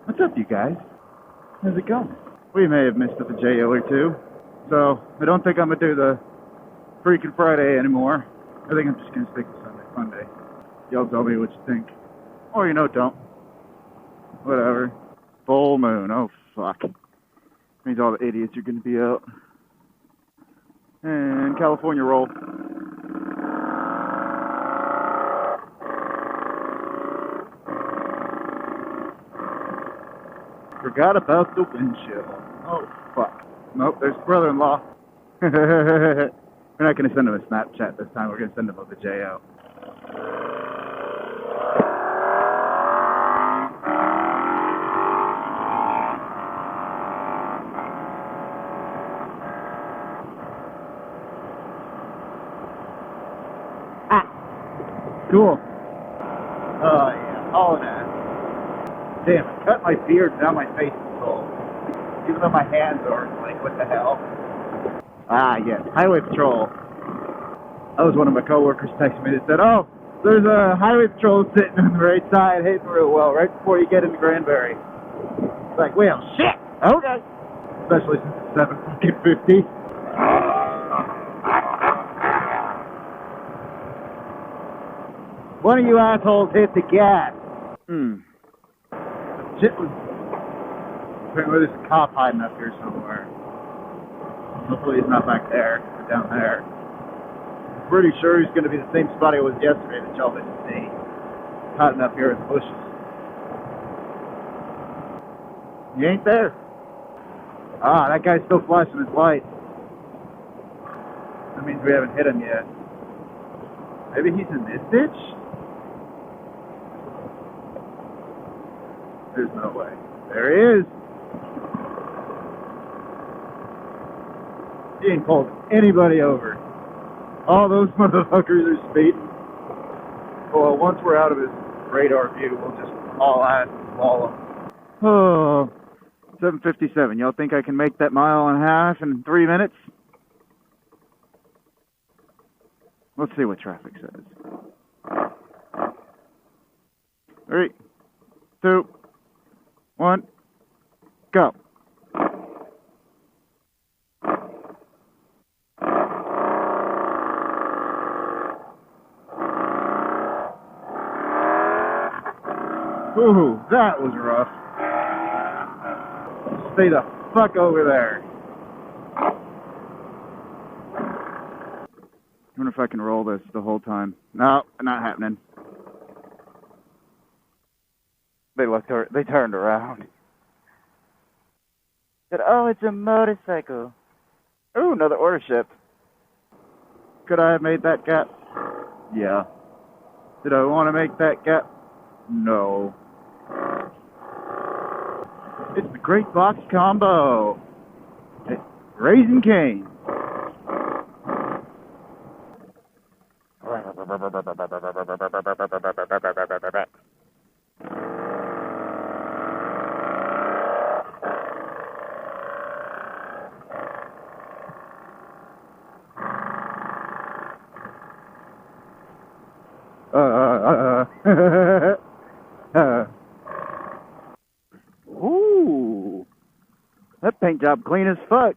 What's up, you guys? How's it going? We may have missed a JO or two, so I don't think I'm gonna do the freaking Friday anymore. I think I'm just gonna stick to Sunday Funday. Y'all tell me what you think. Or, you know, don't. Whatever. Full moon. Oh, fuck. Means all the idiots are gonna be out. And California roll. Forgot about the windshield. Oh, fuck. Nope, there's brother-in-law. We're not going to send him a Snapchat this time. We're going to send him a JO. Ah! Cool. Oh, yeah. All of that. Damn, I cut my beard, now my face is cold. Even though my hands are like, what the hell? Ah, yes, highway patrol. That was one of my coworkers texting me that said, oh, there's a highway patrol sitting on the right side, hitting real well, right before you get into Granbury. It's like, well, shit! Okay. Especially since it's 7:50. One of you assholes hit the gas. Shit was... Apparently there's a cop hiding up here somewhere. Hopefully he's not back there, or down there. I'm pretty sure he's going to be the same spot he was yesterday that y'all didn't see. Hiding up here in the bushes. He ain't there. Ah, that guy's still flashing his lights. That means we haven't hit him yet. Maybe he's in this ditch? There's no way. There he is. He ain't pulled anybody over. All those motherfuckers are speeding. Well, once we're out of his radar view, we'll just haul ass and follow him. Oh, 7:57. Y'all think I can make that mile and a half in 3 minutes? Let's see what traffic says. 3, 2, 1, go. Ooh, that was rough. Stay the fuck over there. I wonder if I can roll this the whole time. No, not happening. They turned around. Said, oh, it's a motorcycle. Ooh, another order ship. Could I have made that gap? Yeah. Did I want to make that gap? No. It's the Great Box Combo. It's Raising Cane. Ooh, that paint job clean as fuck.